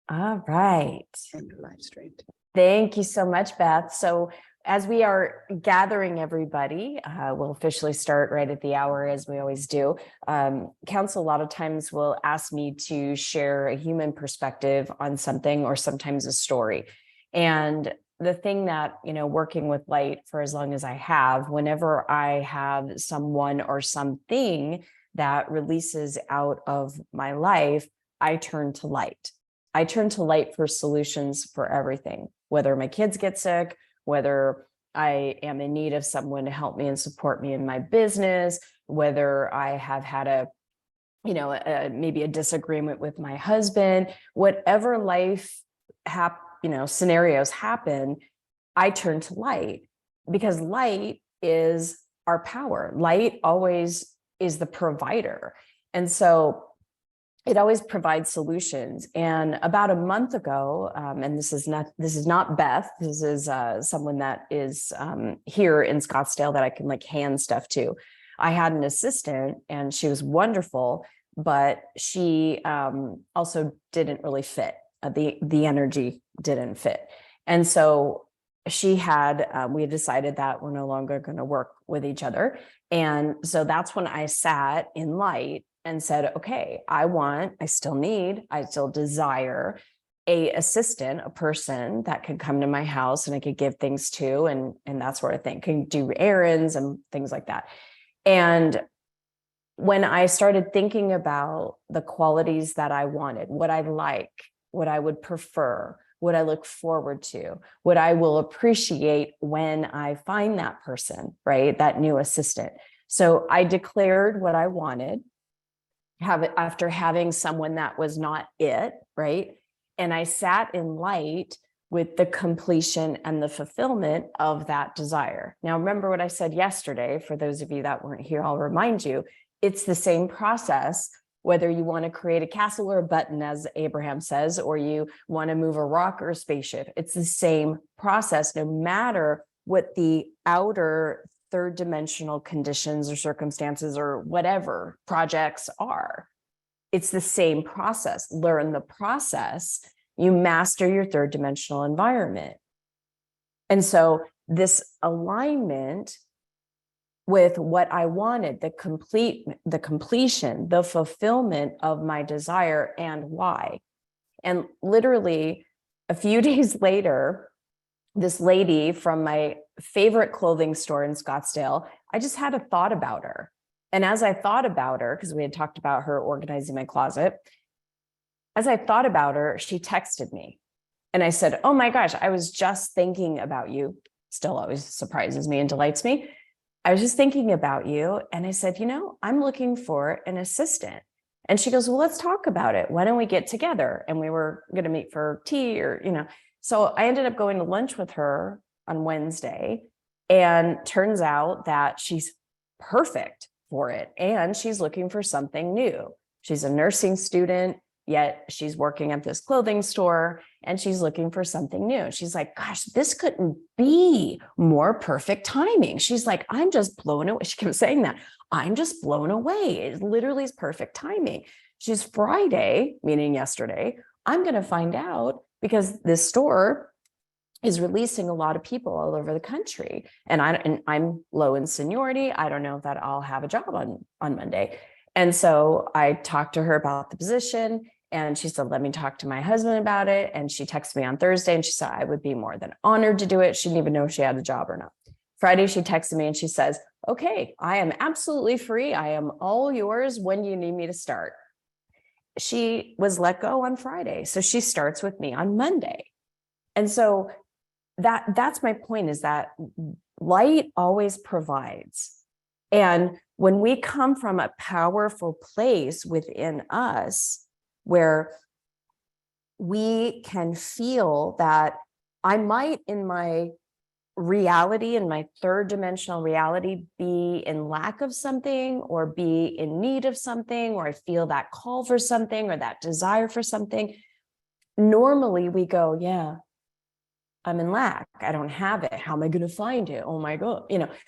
All right. And live streamed. Thank you so much, Beth. So as we are gathering everybody, we'll officially start right at the hour as we always do. Council a lot of times will ask me to share a human perspective on something or sometimes a story. And the thing that, working with light for as long as I have, whenever I have someone or something that releases out of my life, I turn to light. I turn to light for solutions for everything, whether my kids get sick, whether I am in need of someone to help me and support me in my business, whether I have had maybe a disagreement with my husband, whatever life scenarios happen, I turn to light because light is our power. Light always is the provider. And so it always provides solutions. And about a month ago, and this is not Beth, this is someone that is here in Scottsdale that I can hand stuff to. I had an assistant and she was wonderful, but she also didn't really fit. The energy didn't fit. And so we had decided that we're no longer going to work with each other. And so that's when I sat in light and said, okay, I still desire a assistant, a person that could come to my house and I could give things to and that sort of thing, can do errands and things like that. And when I started thinking about the qualities that I wanted, what I like, what I would prefer, what I look forward to, what I will appreciate when I find that person, right? That new assistant. So I declared what I wanted. After having someone that was not it, right? And I sat in light with the completion and the fulfillment of that desire. Now, remember what I said yesterday, for those of you that weren't here, I'll remind you, it's the same process, whether you want to create a castle or a button, as Abraham says, or you want to move a rock or a spaceship. It's the same process, no matter what the outer third dimensional conditions or circumstances or whatever projects are. It's the same process. Learn the process, you master your third dimensional environment. And so this alignment with what I wanted, the completion, the fulfillment of my desire and why. And literally a few days later, this lady from my favorite clothing store in Scottsdale, I just had a thought about her. And as I thought about her, because we had talked about her organizing my closet, as I thought about her, she texted me. And I said, oh my gosh, I was just thinking about you. Still always surprises me and delights me. I was just thinking about you. And I said, I'm looking for an assistant. And she goes, well, let's talk about it. Why don't we get together? And we were going to meet for tea So I ended up going to lunch with her on Wednesday, and turns out that she's perfect for it. And she's looking for something new. She's a nursing student, yet she's working at this clothing store and she's looking for something new. She's like, gosh, this couldn't be more perfect timing. She's like, I'm just blown away. She kept saying that. I'm just blown away. It literally is perfect timing. She's Friday, meaning yesterday. I'm going to find out because this store is releasing a lot of people all over the country. And I'm low in seniority. I don't know that I'll have a job on Monday. And so I talked to her about the position and she said, let me talk to my husband about it. And she texted me on Thursday and she said, I would be more than honored to do it. She didn't even know if she had a job or not. Friday, she texted me and she says, okay, I am absolutely free. I am all yours. When do you need me to start? She was let go on Friday. So she starts with me on Monday. And so that's my point, is that light always provides. And when we come from a powerful place within us where we can feel that I might, in my reality, in my third dimensional reality, be in lack of something or be in need of something, or I feel that call for something or that desire for something, normally we go, yeah, I'm in lack. I don't have it. How am I going to find it? Oh my God.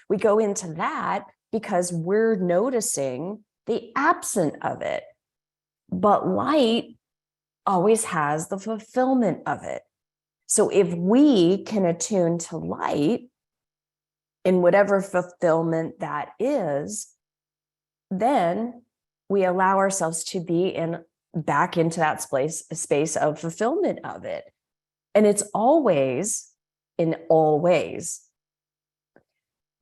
We go into that because we're noticing the absence of it. But light always has the fulfillment of it. So if we can attune to light in whatever fulfillment that is, then we allow ourselves to be back into that space of fulfillment of it. And it's always, in all ways,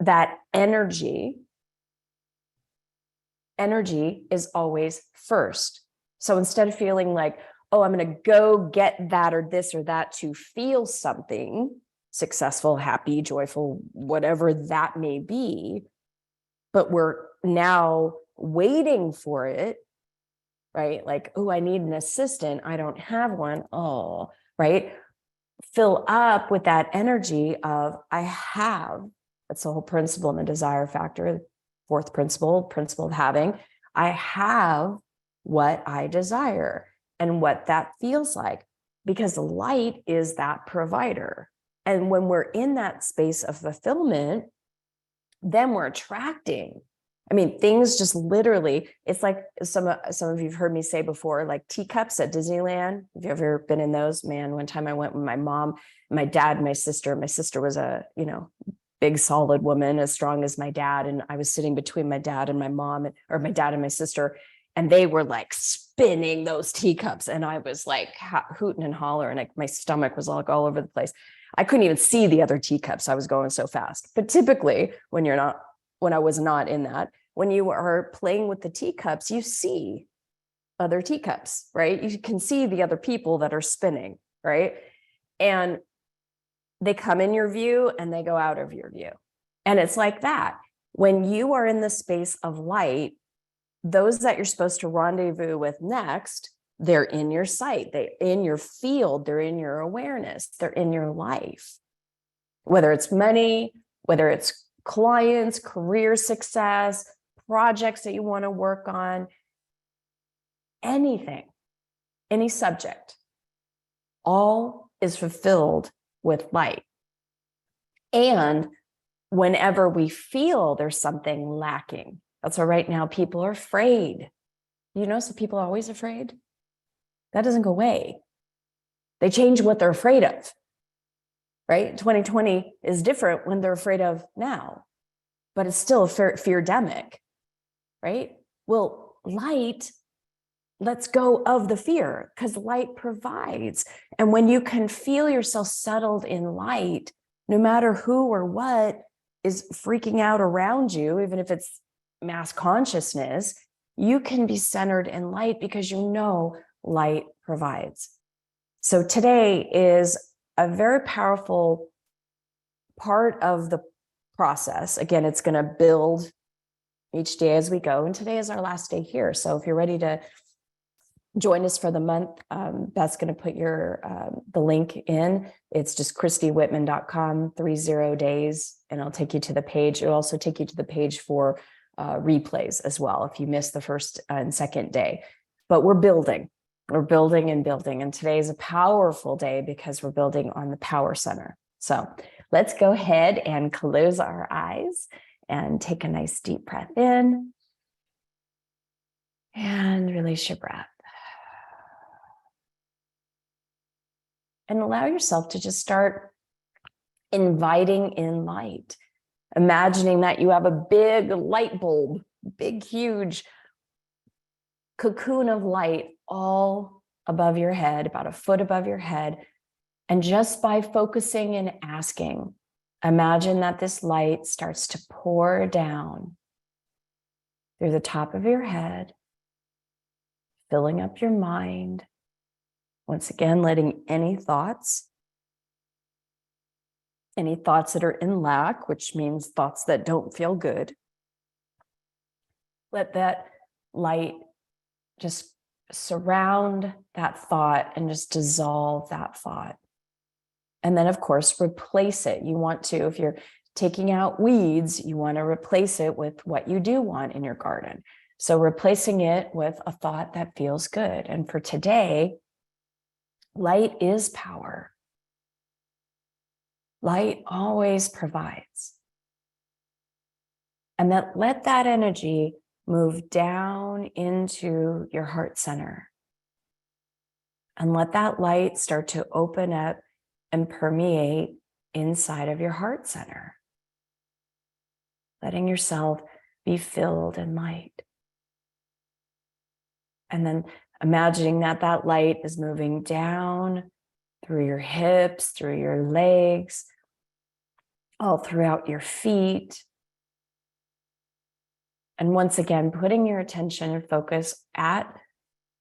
that energy is always first. So instead of feeling like, oh, I'm going to go get that or this or that to feel something successful, happy, joyful, whatever that may be, but we're now waiting for it, right? Like, oh, I need an assistant. I don't have one. Oh, right. Fill up with that energy of I have. That's the whole principle in the desire factor. Fourth principle of having. I have what I desire and what that feels like, because light is that provider. And when we're in that space of fulfillment, then we're attracting. I mean, things just literally, it's like some of you've heard me say before, like teacups at Disneyland. Have you ever been in those? Man, one time I went with my mom, my dad, my sister. My sister was a, big, solid woman, as strong as my dad. And I was sitting between my dad and my mom, or my dad and my sister. And they were like spinning those teacups. And I was like hooting and hollering. Like my stomach was like all over the place. I couldn't even see the other teacups. I was going so fast. But typically when I was not in that, when you are playing with the teacups, you see other teacups, right? You can see the other people that are spinning, right? And they come in your view and they go out of your view. And it's like that. When you are in the space of light, those that you're supposed to rendezvous with next, they're in your sight, they're in your field, they're in your awareness, they're in your life. Whether it's money, whether it's clients, career success, projects that you want to work on, anything, any subject, all is fulfilled with light. And whenever we feel there's something lacking, that's why right now people are afraid. So people are always afraid. That doesn't go away. They change what they're afraid of, right? 2020 is different when they're afraid of now, but it's still a fear-demic, right? Well, light lets go of the fear because light provides. And when you can feel yourself settled in light, no matter who or what is freaking out around you, even if it's mass consciousness, you can be centered in light because light provides. So today is a very powerful part of the process. Again, it's going to build each day as we go. And today is our last day here. So if you're ready to join us for the month, Beth's going to put the link in. It's just christywhitman.com, 30 days, and I'll take you to the page. It'll also take you to the page for replays as well if you missed the first and second day. But we're building and building. And today is a powerful day because we're building on the power center. So let's go ahead and close our eyes and take a nice deep breath in and release your breath. And allow yourself to just start inviting in light. Imagining that you have a big light bulb, big, huge cocoon of light all above your head, about a foot above your head. And just by focusing and asking, imagine that this light starts to pour down through the top of your head, filling up your mind. Once again, letting any thoughts that are in lack, which means thoughts that don't feel good, let that light just surround that thought and just dissolve that thought. And then, of course, replace it. You want to, if you're taking out weeds, you want to replace it with what you do want in your garden. So replacing it with a thought that feels good. And for today, light is power. Light always provides. And let that energy move down into your heart center. And let that light start to open up and permeate inside of your heart center. Letting yourself be filled in light. And then imagining that that light is moving down through your hips, through your legs, all throughout your feet. And once again, putting your attention and focus at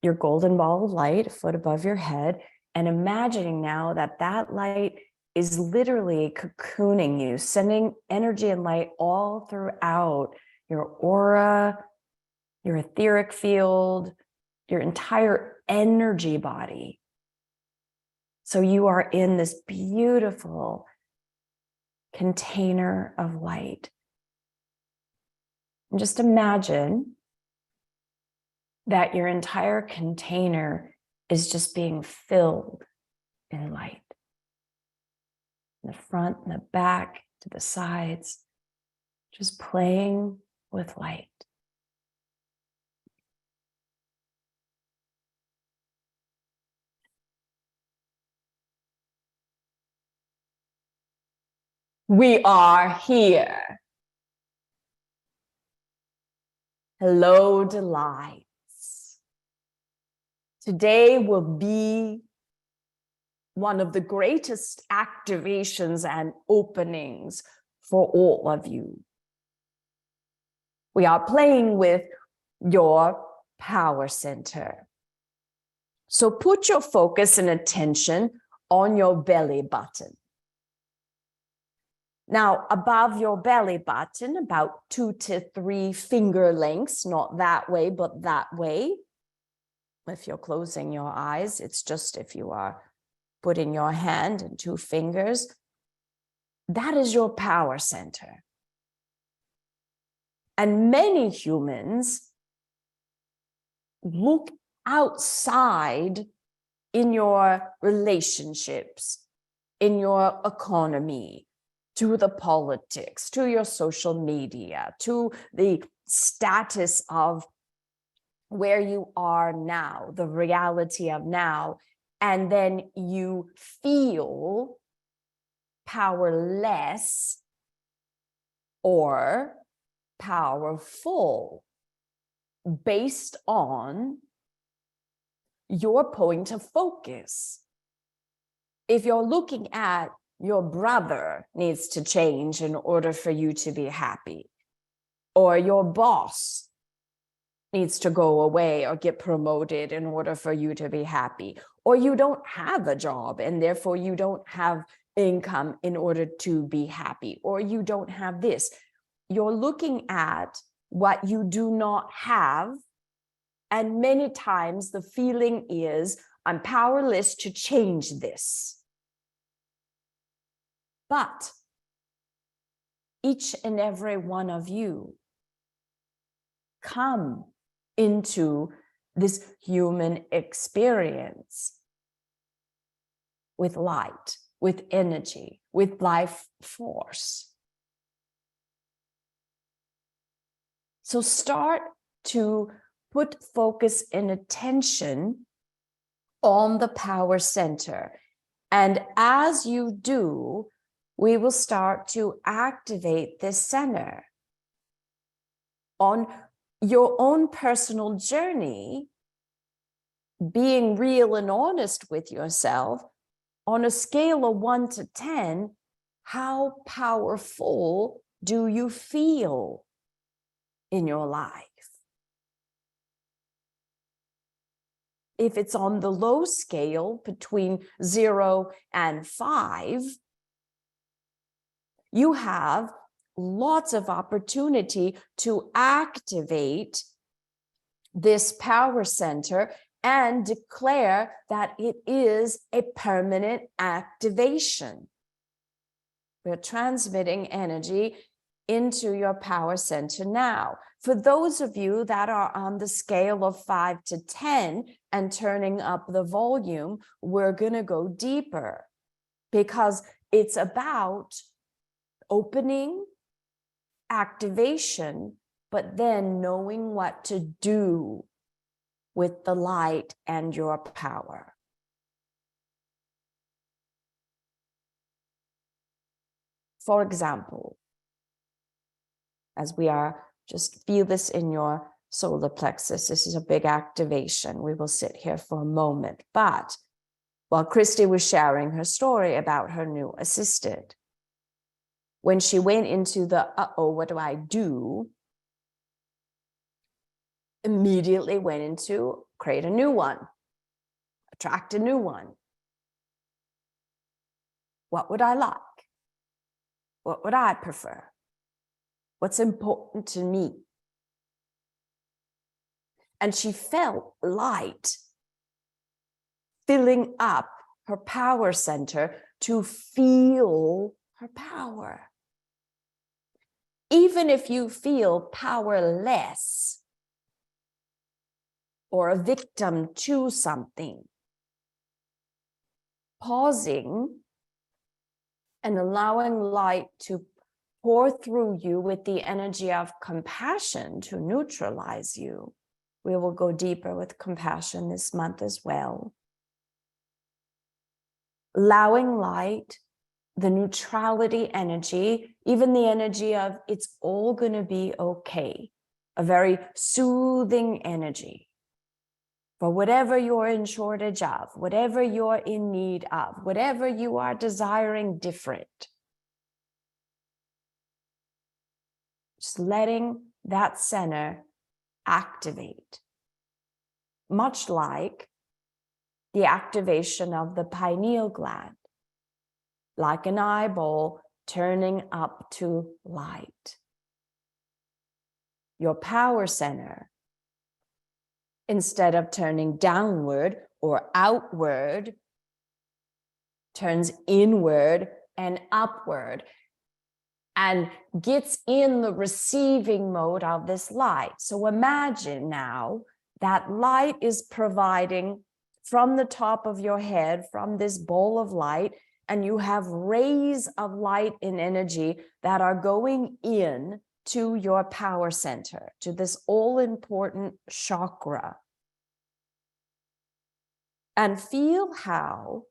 your golden ball of light, a foot above your head, and imagining now that that light is literally cocooning you, sending energy and light all throughout your aura, your etheric field, your entire energy body. So you are in this beautiful container of light. And just imagine that your entire container is just being filled in light. In the front and the back, to the sides, just playing with light. We are here. Hello, delights. Today will be one of the greatest activations and openings for all of you. We are playing with your power center. So put your focus and attention on your belly button. Now, above your belly button, about 2 to 3 finger lengths, not that way, but that way. If you're closing your eyes, it's just if you are putting your hand and 2 fingers, that is your power center. And many humans look outside in your relationships, in your economy, to the politics, to your social media, to the status of where you are now, the reality of now, and then you feel powerless or powerful based on your point of focus. If you're looking at your brother needs to change in order for you to be happy, or your boss needs to go away or get promoted in order for you to be happy, or you don't have a job and therefore you don't have income in order to be happy, or you don't have this. You're looking at what you do not have, and many times the feeling is, I'm powerless to change this. But each and every one of you come into this human experience with light, with energy, with life force. So start to put focus and attention on the power center. And as you do, we will start to activate this center. On your own personal journey, being real and honest with yourself, on a scale of 1 to 10, how powerful do you feel in your life? If it's on the low scale between 0 and 5, you have lots of opportunity to activate this power center and declare that it is a permanent activation. We're transmitting energy into your power center now. For those of you that are on the scale of 5 to 10 and turning up the volume, we're going to go deeper because it's about opening, activation, but then knowing what to do with the light and your power. For example, as we are, just feel this in your solar plexus. This is a big activation. We will sit here for a moment. But while Christy was sharing her story about her new assistant, when she went into the, uh-oh, what do I do? Immediately went into create a new one, attract a new one. What would I like? What would I prefer? What's important to me? And she felt light filling up her power center to feel her power. Even if you feel powerless or a victim to something, pausing and allowing light to pour through you with the energy of compassion to neutralize you. We will go deeper with compassion this month as well. Allowing light, the neutrality energy, even the energy of it's all going to be okay, a very soothing energy for whatever you're in shortage of, whatever you're in need of, whatever you are desiring different. Just letting that center activate, much like the activation of the pineal gland, like an eyeball turning up to light. Your power center, instead of turning downward or outward, turns inward and upward and gets in the receiving mode of this light. So imagine now that light is providing from the top of your head, from this bowl of light, and you have rays of light and energy that are going in to your power center, to this all-important chakra. And feel how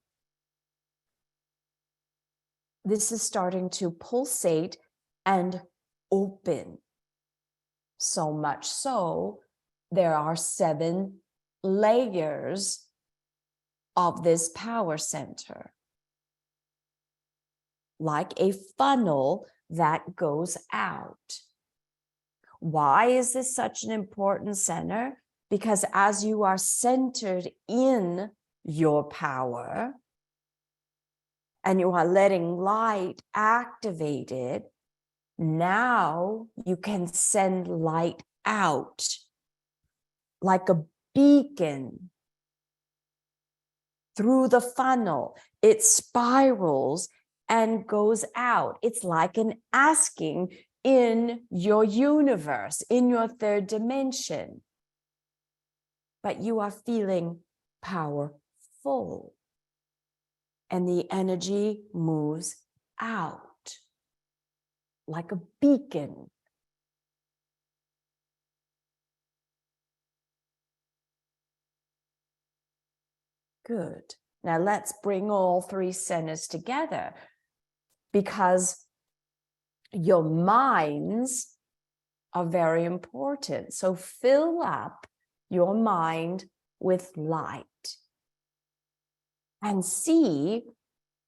this is starting to pulsate and open. So much so, there are 7 layers of this power center, like a funnel that goes out. Why is this such an important center? Because as you are centered in your power and you are letting light activate it, now you can send light out like a beacon through the funnel. It spirals and goes out. It's like an asking in your universe, in your 3rd dimension. But you are feeling powerful. And the energy moves out like a beacon. Good. Now let's bring all 3 centers together, because your minds are very important. So fill up your mind with light and see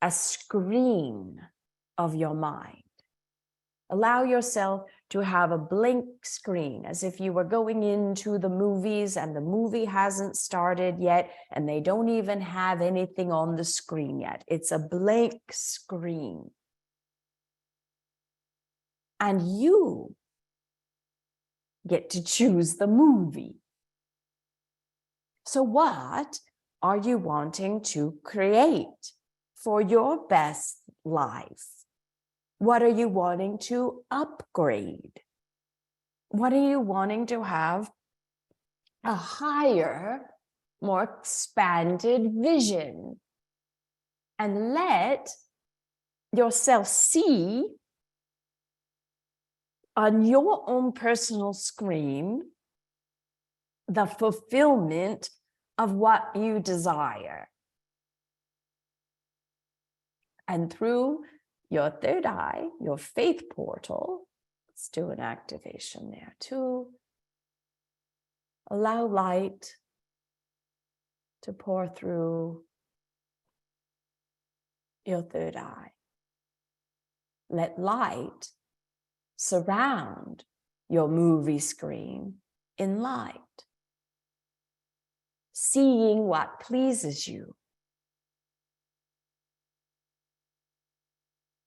a screen of your mind. Allow yourself to have a blank screen, as if you were going into the movies and the movie hasn't started yet and they don't even have anything on the screen yet. It's a blank screen. And you get to choose the movie. So what are you wanting to create for your best life? What are you wanting to upgrade? What are you wanting to have a higher, more expanded vision? And let yourself see on your own personal screen the fulfillment of what you desire. And through your third eye, your faith portal. Let's do an activation there too. Allow light to pour through your third eye. Let light surround your movie screen in light, seeing what pleases you.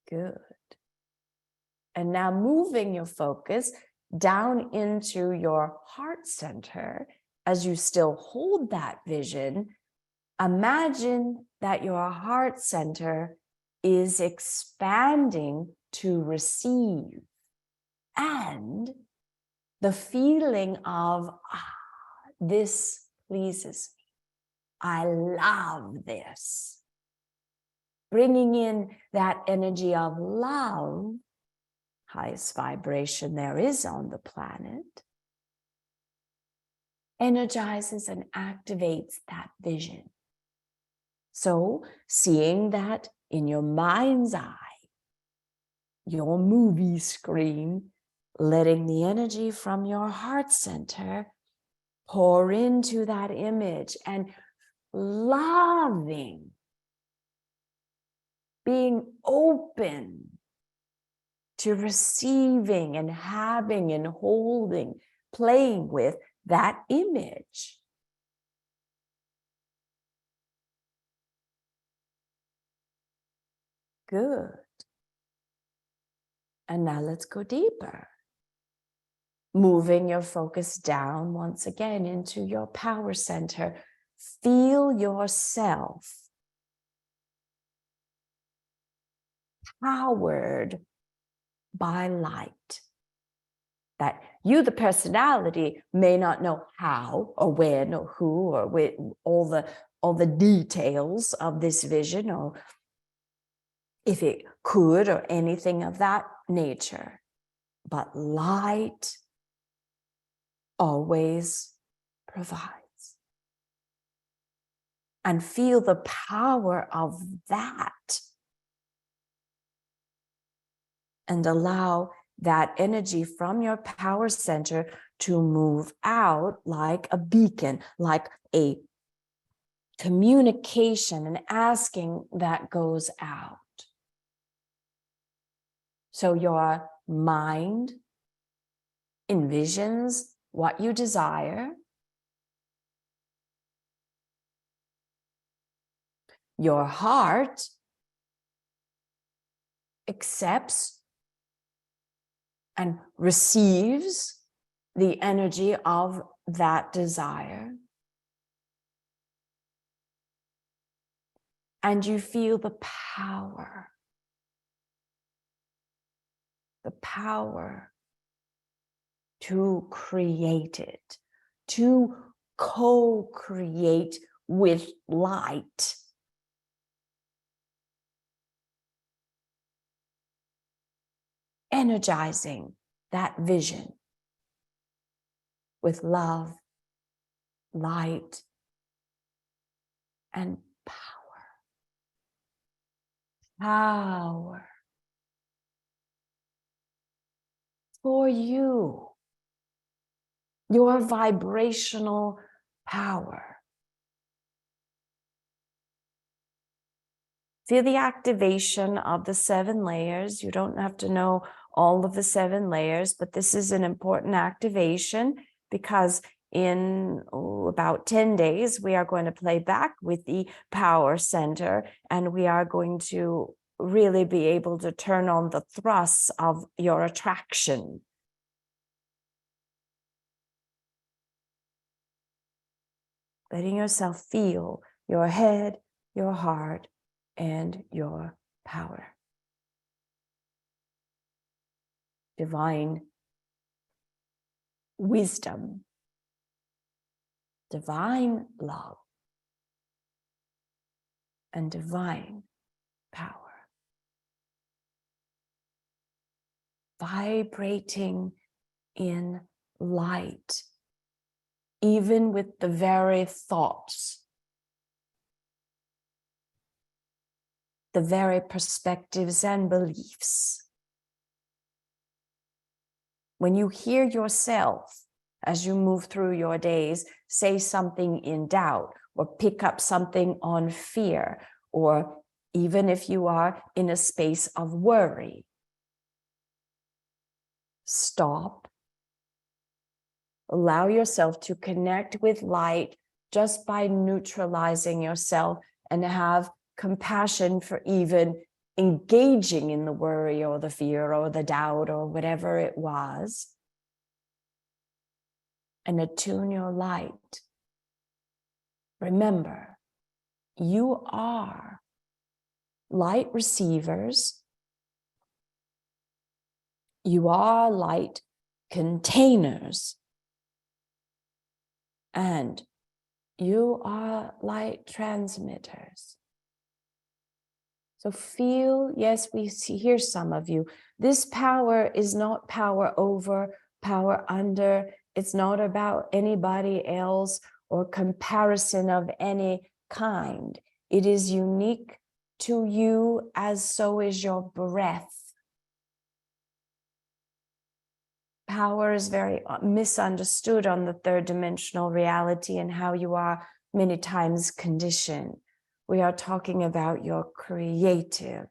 Good. And now moving your focus down into your heart center. As you still hold that vision, imagine that your heart center is expanding to receive, and the feeling of, this pleases me. I love this. Bringing in that energy of love, highest vibration there is on the planet, energizes and activates that vision. So seeing that in your mind's eye, your movie screen, letting the energy from your heart center pour into that image and loving, being open to receiving and having and holding, playing with that image. Good. And now let's go deeper. Moving your focus down once again into your power center. Feel yourself powered by light. That you, the personality, may not know how or when or who or with all the details of this vision, or if it could, or anything of that nature. But light always provides. And feel the power of that. And allow that energy from your power center to move out like a beacon, like a communication, and asking that goes out. So your mind envisions what you desire. Your heart accepts and receives the energy of that desire. And you feel the power to create it, to co-create with light. Energizing that vision with love, light, and power. Power for you, your vibrational power. Feel the activation of the 7 layers. You don't have to know all of the 7 layers, but this is an important activation because in about 10 days, we are going to play back with the power center, and we are going to really be able to turn on the thrusts of your attraction. Letting yourself feel your head, your heart, and your power. Divine wisdom, divine love, and divine power. Vibrating in light, even with the very thoughts. the very perspectives and beliefs. When you hear yourself, as you move through your days, say something in doubt, or pick up something on fear, or even if you are in a space of worry, stop. Allow yourself to connect with light just by neutralizing yourself, and have compassion for even engaging in the worry or the fear or the doubt or whatever it was, and attune your light. Remember, you are light receivers. You are light containers. And you are light transmitters. So feel, yes, we see, hear some of you. This power is not power over, power under. It's not about anybody else or comparison of any kind. It is unique to you, as so is your breath. Power is very misunderstood on the third dimensional reality and how you are many times conditioned. We are talking about your creative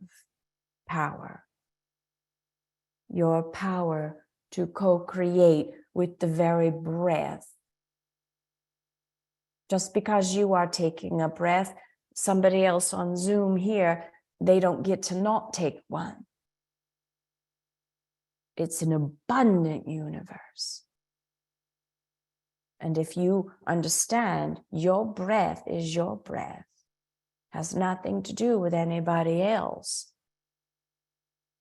power, your power to co-create with the very breath. Just because you are taking a breath, somebody else on Zoom here, they don't get to not take one. It's an abundant universe. And if you understand your breath is your breath, has nothing to do with anybody else.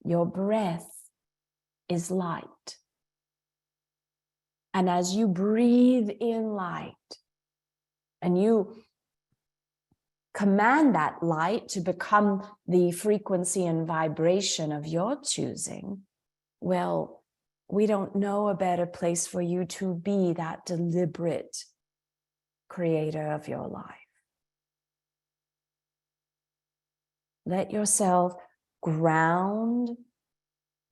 Your breath is light. And as you breathe in light and you command that light to become the frequency and vibration of your choosing, well, we don't know a better place for you to be that deliberate creator of your life. Let yourself ground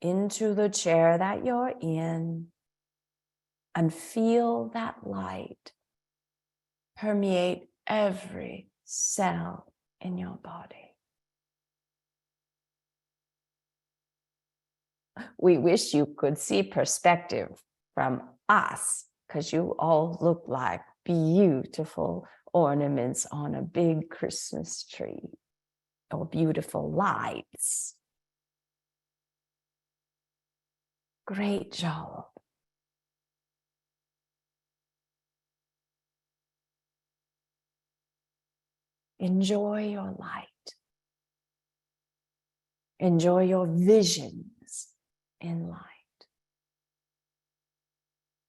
into the chair that you're in and feel that light permeate every cell in your body. We wish you could see perspective from us, because you all look like beautiful ornaments on a big Christmas tree, or beautiful lights. Great job. Enjoy your light. Enjoy your visions in light.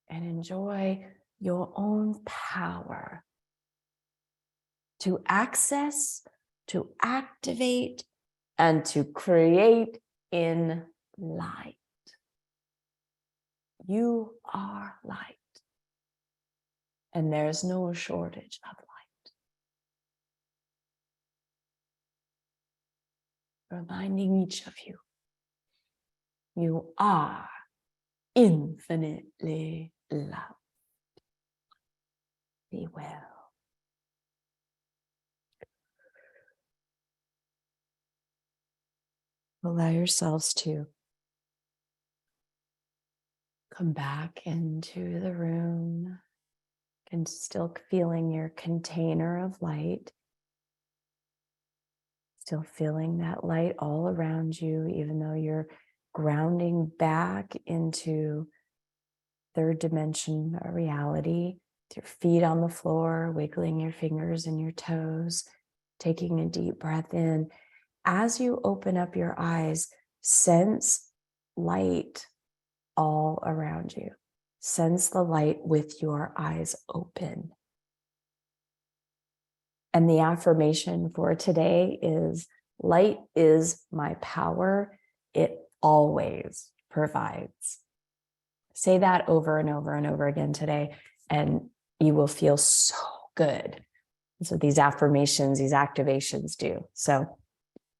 And enjoy your own power to access, to activate, and to create in light. You are light. And there's no shortage of light. Reminding each of you, you are infinitely loved. Be well. Allow yourselves to come back into the room and still feeling your container of light. Still feeling that light all around you, even though you're grounding back into third dimension reality, with your feet on the floor, wiggling your fingers and your toes, taking a deep breath in. As you open up your eyes, sense light all around you. Sense the light with your eyes open. And the affirmation for today is, light is my power. It always provides. Say that over and over and over again today, and you will feel so good. That's what these affirmations, these activations do. So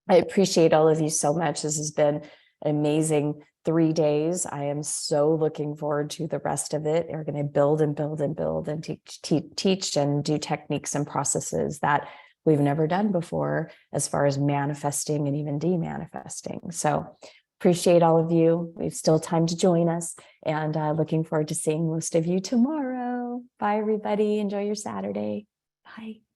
I appreciate all of you so much. This has been an amazing 3 days. I am so looking forward to the rest of it. We're going to build and build and build and teach and do techniques and processes that we've never done before as far as manifesting and even demanifesting. So appreciate all of you. We've still time to join us, and looking forward to seeing most of you tomorrow. Bye, everybody. Enjoy your Saturday. Bye.